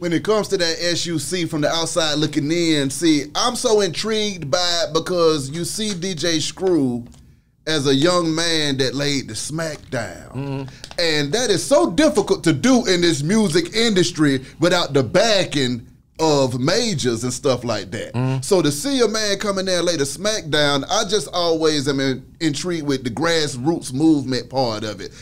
when it comes to that SUC from the outside looking in, see, I'm so intrigued by it because you see DJ Screw as a young man that laid the smack down. And that is so difficult to do in this music industry without the backing of majors and stuff like that. So to see a man come in there and lay the smack down, I just always am intrigued with the grassroots movement part of it.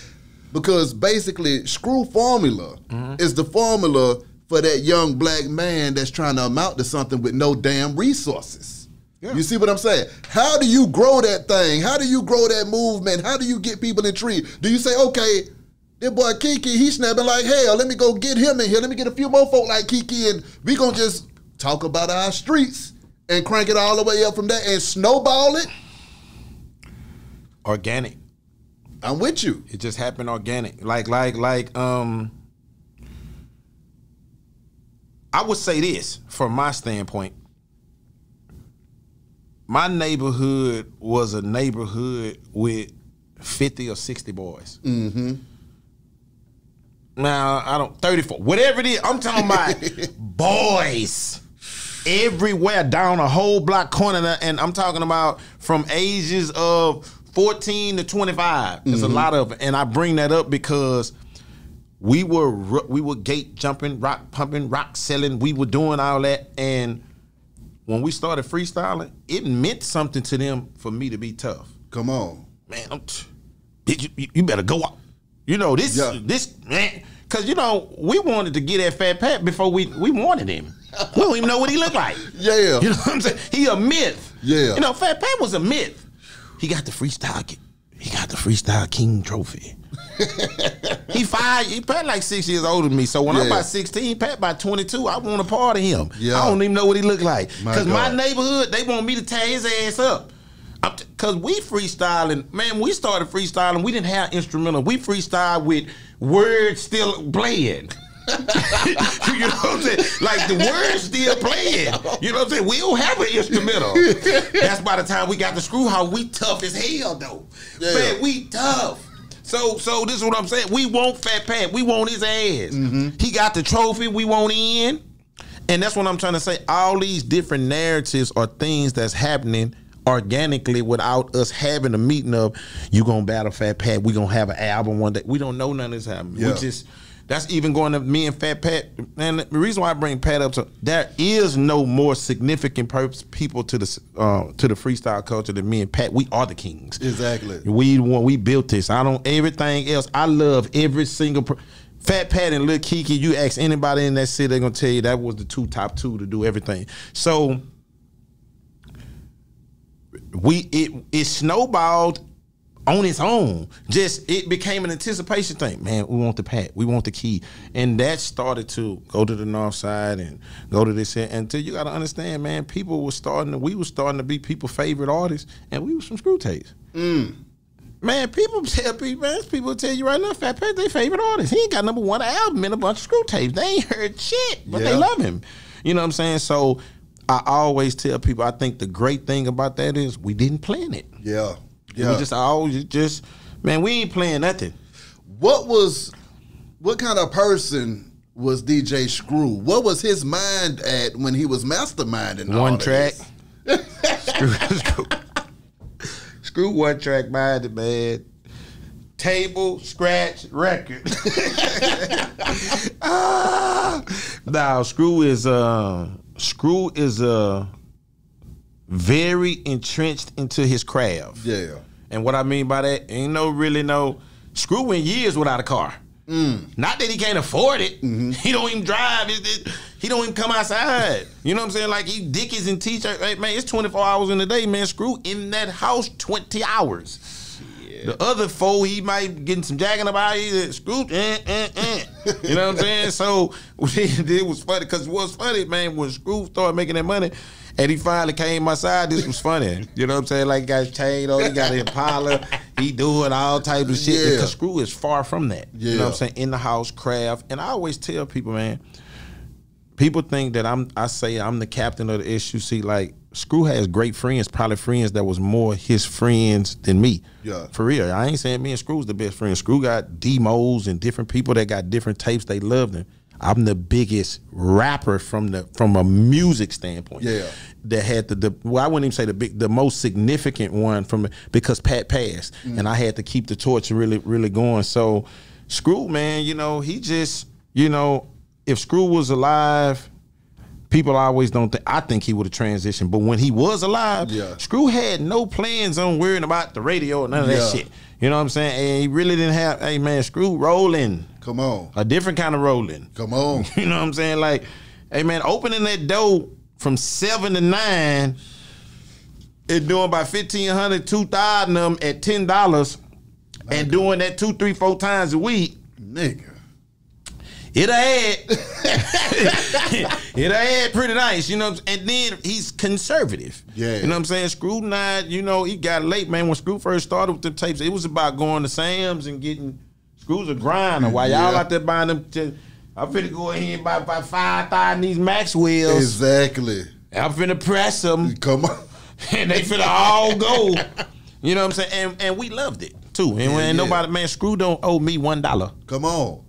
Because basically, Screw Formula is the formula for that young black man that's trying to amount to something with no damn resources. Yeah. You see what I'm saying? How do you grow that thing? How do you grow that movement? How do you get people intrigued? Do you say, okay, that boy Keke, he's snapping like hell. Let me go get him in here. Let me get a few more folk like Keke, and we gonna just talk about our streets and crank it all the way up from there and snowball it? Organic. I'm with you. It just happened organic. I would say this from my standpoint. My neighborhood was a neighborhood with 50 or 60 boys. Now, I don't, 34, whatever it is, I'm talking about boys everywhere down a whole block corner. And I'm talking about from ages of 14 to 25. There's a lot of it. And I bring that up because we were gate jumping, rock pumping, rock selling. We were doing all that. And when we started freestyling, it meant something to them for me to be tough. Come on. Man, you better go up. You know, this man, because, you know, we wanted to get at Fat Pat before we wanted him. We don't even know what he looked like. Yeah. You know what I'm saying? He a myth. Yeah. You know, Fat Pat was a myth. He got the Freestyle King trophy. He Pat like 6 years older than me. So when I'm about 16, Pat about 22, I want a part of him. I don't even know what he looked like. Because my neighborhood, they want me to tear his ass up. Because we freestyling, man, we started freestyling, we didn't have instrumental. We freestyle with words still playing. You know what I'm saying? Like the words still playing. You know what I'm saying? We don't have an instrumental. That's by the time we got the Screw House, we tough as hell though. Yeah. Man, we tough. So this is what I'm saying. We want Fat Pat. We want his ass. He got the trophy. We want in. And that's what I'm trying to say. All these different narratives are things that's happening organically without us having a meeting of, you gonna battle Fat Pat, we gonna have an album one day. We don't know none of this happening. We just, that's even going to me and Fat Pat. And the reason why I bring Pat up, so there is no more significant people to the freestyle culture than me and Pat. We are the kings. Exactly. We built this. Everything else, I love every single Fat Pat and Lil Keke. You ask anybody in that city, they're gonna tell you that was the top two to do everything. So it snowballed on its own. Just it became an anticipation thing. Man, we want the Pat, we want the Key, and that started to go to the north side and go to this. Until you got to understand, man, we were starting to be people's favorite artists, and we was some Screw tapes. Man, people tell you right now, Fat Pat their favorite artist. He ain't got #1 album and a bunch of Screw tapes. They ain't heard shit, but they love him. You know what I'm saying? So I always tell people, I think the great thing about that is we didn't plan it. Yeah. We just man, we ain't playing nothing. What kind of person was DJ Screw? What was his mind at when he was masterminding all one track? Screw one track minded, man. Table, scratch, record. Now, Screw is very entrenched into his craft. Yeah. And what I mean by that, ain't Screw went years without a car. Not that he can't afford it. He don't even drive. He don't even come outside. You know what I'm saying? Like he dickies and t-shirt. Hey, man, it's 24 hours in the day, man. Screw in that house 20 hours. Yeah. The other 4, he might getting some jagging about it. Screw, You know what I'm saying? So it was funny because it was funny, man, when Screw started making that money. And he finally came outside. This was funny. You know what I'm saying? Like he got his chain on, he got an Impala, he doing all types of shit. Because Screw is far from that. You know what I'm saying? In the house, craft. And I always tell people, man, people think that I say I'm the captain of the SUC. Like Screw has great friends, probably friends that was more his friends than me. Yeah. For real. I ain't saying me and Screw's the best friend. Screw got demos and different people that got different tapes. They loved him. I'm the biggest rapper from a music standpoint. Yeah. That had well, I wouldn't even say the most significant one because Pat passed, and I had to keep the torch really going. So Screw, man, you know, he just, you know, if Screw was alive, people always don't think. I think he would have transitioned, but when he was alive, Screw had no plans on worrying about the radio or none of that shit. You know what I'm saying? And he really didn't have. Hey man, Screw rolling. Come on, a different kind of rolling. Come on. You know what I'm saying? Like, hey man, opening that door from 7 to 9 and doing about 1,500, 2,000 of them at $10, and doing that 2, 3, 4 times a week, nigga. It'll add pretty nice, you know. And then he's conservative. Yeah. You know what I'm saying? Screw not, you know, he got late, man. When Screw first started with the tapes, it was about going to Sam's and getting Screw's a grinder. While y'all out there buying them, I'm finna go ahead and buy about 5,000 these Maxwells. Exactly. I'm finna press them. Come on. And they finna all go. You know what I'm saying? And we loved it too. And nobody, man, Screw don't owe me $1. Come on.